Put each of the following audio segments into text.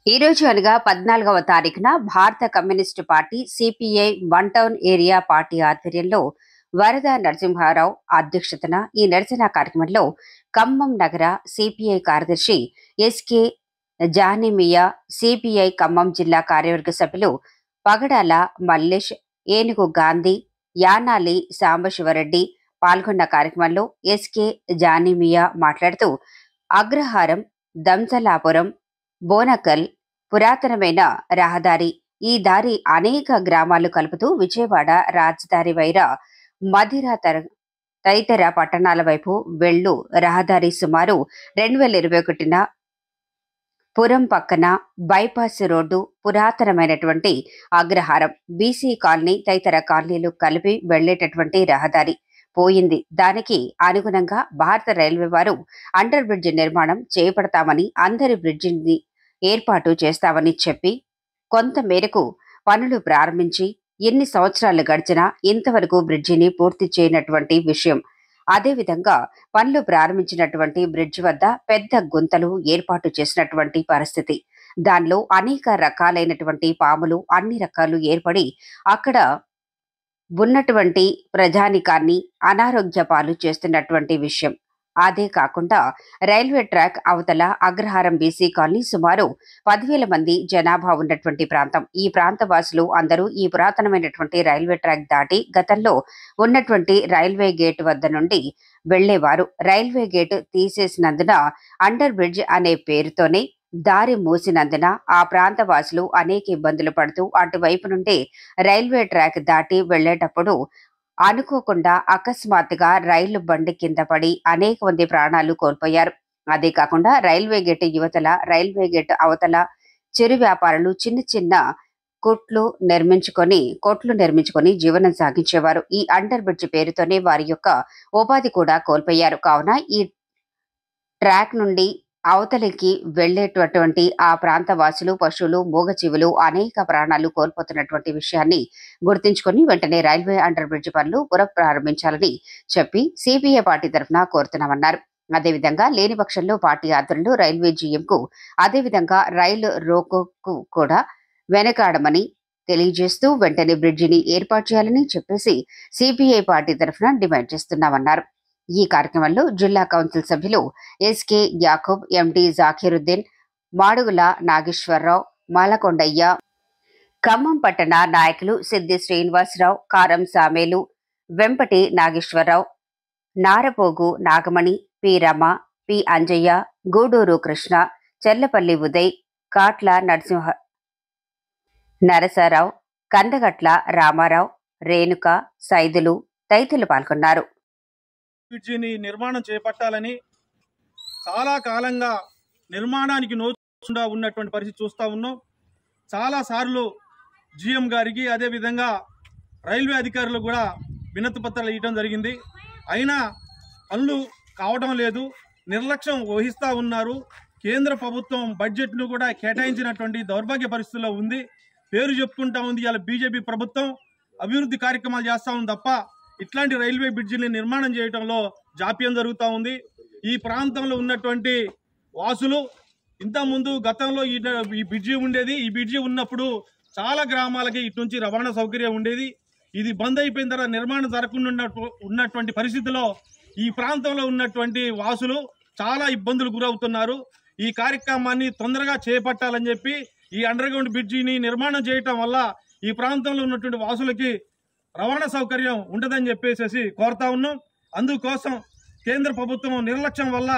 ఈ రోజు అనగా 14వ తారీఖున భారత communist party CPI one town area party ఆధ్వర్యంలో వరద నరసింహారావు అధ్యక్షతన ఈ నిరసన కార్యక్రమంలో ఖమ్మం నగర సిపిఐ కార్యదర్శి ఎస్కే జానిమియా, సిపిఐ ఖమ్మం జిల్లా కార్యవర్గ సభ్యులు పగడాల మల్లేష్, ఏనుగు గాంధీ, యానాలి సాంబశివరెడ్డి పాల్గొన్న కార్యక్రమంలో ఎస్కే జానిమియా మాట్లాడుతూ అగ్రహారం, దంసలాపురం, బోనకల్ పురాతనమైన రహదారి. ఈ దారి అనేక గ్రామాలు కలుపుతూ విజయవాడ, రాజధాని వైరా, మధిర తదితర పట్టణాల వైపు వెళ్ళు రహదారి సుమారు 2021న పురం పక్కన బైపాస్ రోడ్డు పురాతనమైనటువంటి అగ్రహారం, బీసీ కాలనీ తదితర కాలనీలు కలిపి వెళ్లేటటువంటి రహదారి పోయింది. దానికి అనుగుణంగా భారత రైల్వే వారు అండర్ బ్రిడ్జ్ నిర్మాణం చేపడతామని, అందరి బ్రిడ్జిని ఏర్పాటు చేస్తామని చెప్పి కొంత మేరకు పనులు ప్రారంభించి ఎన్ని సంవత్సరాలు గడిచినా ఇంతవరకు బ్రిడ్జిని పూర్తి చేయనటువంటి విషయం. అదేవిధంగా పనులు ప్రారంభించినటువంటి బ్రిడ్జ్ వద్ద పెద్ద గుంతలు ఏర్పాటు చేసినటువంటి పరిస్థితి. దానిలో అనేక రకాలైనటువంటి పాములు అన్ని రకాలు ఏర్పడి అక్కడ ఉన్నటువంటి ప్రజానికాన్ని అనారోగ్య పాలు చేస్తున్నటువంటి విషయం. అదే కాకుండా రైల్వే ట్రాక్ అవతల అగ్రహారం బీసీ కాలనీ సుమారు 10,000 మంది జనాభా ఉన్నటువంటి ప్రాంతం. ఈ ప్రాంత వాసులు అందరూ ఈ పురాతనమైనటువంటి రైల్వే ట్రాక్ దాటి గతంలో ఉన్నటువంటి రైల్వే గేట్ వద్ద నుండి వెళ్లేవారు. రైల్వే గేట్ తీసేసినందున అండర్ బ్రిడ్జ్ అనే పేరుతోనే దారి మూసినందున ఆ ప్రాంత వాసులు అనేక ఇబ్బందులు పడుతూ అటువైపు నుండి రైల్వే ట్రాక్ దాటి వెళ్లేటప్పుడు అనుకోకుండా అకస్మాత్తుగా రైలు బండి కింద పడి అనేక మంది ప్రాణాలు కోల్పోయారు. అదే కాకుండా రైల్వే గేట్ యువతల, రైల్వే గేట్ అవతల చిరు వ్యాపారులు చిన్న చిన్న కొట్లు నిర్మించుకొని జీవనం సాగించేవారు. ఈ అండర్ బ్రిడ్జ్ పేరుతోనే వారి యొక్క ఉపాధి కూడా కోల్పోయారు. కావున ఈ ట్రాక్ నుండి అవతలికి వెళ్లేటటువంటి ఆ ప్రాంత వాసులు, పశువులు, మూగజీవులు అనేక ప్రాణాలు కోల్పోతున్నటువంటి విషయాన్ని గుర్తించుకొని వెంటనే రైల్వే అండర్ బ్రిడ్జ్ పనులు పునఃప్రారంభించాలని చెప్పి సిపిఐ పార్టీ తరఫున కోరుతున్నామన్నారు. అదేవిధంగా లేని పక్షంలో పార్టీ ఆధ్వర్యంలో రైల్వే జీఎంకు, అదేవిధంగా రైలు రోకోకు కూడా వెనకాడమని తెలియజేస్తూ వెంటనే బ్రిడ్జిని ఏర్పాటు చేయాలని చెప్పేసి సిపిఐ పార్టీ తరఫున డిమాండ్ చేస్తున్నామన్నారు. ఈ కార్యక్రమంలో జిల్లా కౌన్సిల్ సభ్యులు ఎస్కే యాకూబ్, ఎండి జాకీరుద్దీన్, మాడుగుల నాగేశ్వరరావు, మాలకొండయ్య, ఖమ్మం పట్టణ నాయకులు సిద్ది శ్రీనివాసరావు, కారం సామేలు, వెంపటి నాగేశ్వరరావు, నారపోగు నాగమణి, పి రమ, పి అంజయ్య, గూడూరు కృష్ణ, చెర్లపల్లి ఉదయ్, కాట్ల నరసరావు, కందగట్ల రామారావు, రేణుక, సైదులు తదితరులు పాల్గొన్నారు. బ్రిడ్జిని నిర్మాణం చేపట్టాలని చాలా కాలంగా నిర్మాణానికి నోచుకుండా ఉన్నటువంటి పరిస్థితి చూస్తూ ఉన్నాం. చాలాసార్లు జిఎం గారికి, అదేవిధంగా రైల్వే అధికారులు కూడా వినతి పత్రాలు ఇవ్వడం జరిగింది. అయినా పనులు కావడం లేదు, నిర్లక్ష్యం వహిస్తూ ఉన్నారు. కేంద్ర ప్రభుత్వం బడ్జెట్ను కూడా కేటాయించినటువంటి దౌర్భాగ్య పరిస్థితుల్లో ఉంది. పేరు చెప్పుకుంటా ఉంది. ఇలా బీజేపీ ప్రభుత్వం అభివృద్ధి కార్యక్రమాలు చేస్తూ ఉంది తప్ప ఇట్లాంటి రైల్వే బ్రిడ్జిని నిర్మాణం చేయడంలో జాప్యం జరుగుతూ ఉంది. ఈ ప్రాంతంలో ఉన్నటువంటి వాసులు ఇంతకుముందు గతంలో ఈ బ్రిడ్జి ఉండేది. ఈ బ్రిడ్జి ఉన్నప్పుడు చాలా గ్రామాలకి ఇటు నుంచి రవాణా సౌకర్యం ఉండేది. ఇది బంద్ అయిపోయిన తర్వాత నిర్మాణం జరగకుండా ఉన్నటువంటి పరిస్థితిలో ఈ ప్రాంతంలో ఉన్నటువంటి వాసులు చాలా ఇబ్బందులు గురవుతున్నారు. ఈ కార్యక్రమాన్ని తొందరగా చేపట్టాలని చెప్పి ఈ అండర్ గ్రౌండ్ బ్రిడ్జిని నిర్మాణం చేయటం వల్ల ఈ ప్రాంతంలో ఉన్నటువంటి వాసులకి రవాణా సౌకర్యం ఉండదని చెప్పేసి కోరుతా ఉన్నాం. అందుకోసం కేంద్ర ప్రభుత్వం నిర్లక్ష్యం వల్ల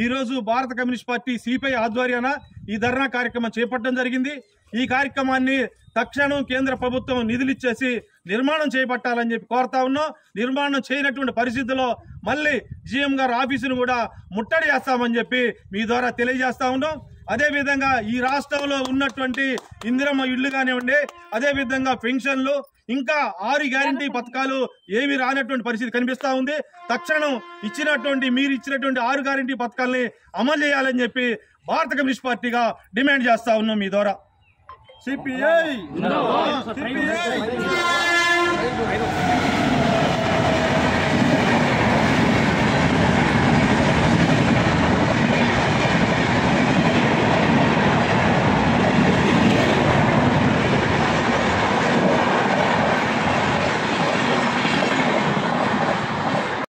ఈరోజు భారత కమ్యూనిస్ట్ పార్టీ సిపిఐ ఆధ్వర్యాన ఈ ధర్నా కార్యక్రమం చేపట్టడం జరిగింది. ఈ కార్యక్రమాన్ని తక్షణం కేంద్ర ప్రభుత్వం నిధులిచ్చేసి నిర్మాణం చేపట్టాలని చెప్పి కోరుతా ఉన్నాం. నిర్మాణం చేయనటువంటి పరిస్థితుల్లో మళ్ళీ జిఎం గారి ఆఫీసును కూడా ముట్టడి చేస్తామని చెప్పి మీ ద్వారా తెలియజేస్తా ఉన్నాం. అదేవిధంగా ఈ రాష్ట్రంలో ఉన్నటువంటి ఇందిరమ్మ ఇళ్లు కానివ్వండి, అదేవిధంగా పెన్షన్లు, ఇంకా 6 గ్యారంటీ పథకాలు ఏవి రానటువంటి పరిస్థితి కనిపిస్తా ఉంది. తక్షణం మీరు ఇచ్చినటువంటి 6 గ్యారంటీ పథకాలని అమలు చేయాలని చెప్పి భారత కమ్యూనిస్ట్ పార్టీగా డిమాండ్ చేస్తా ఉన్నాం మీ ద్వారా. సిపిఐ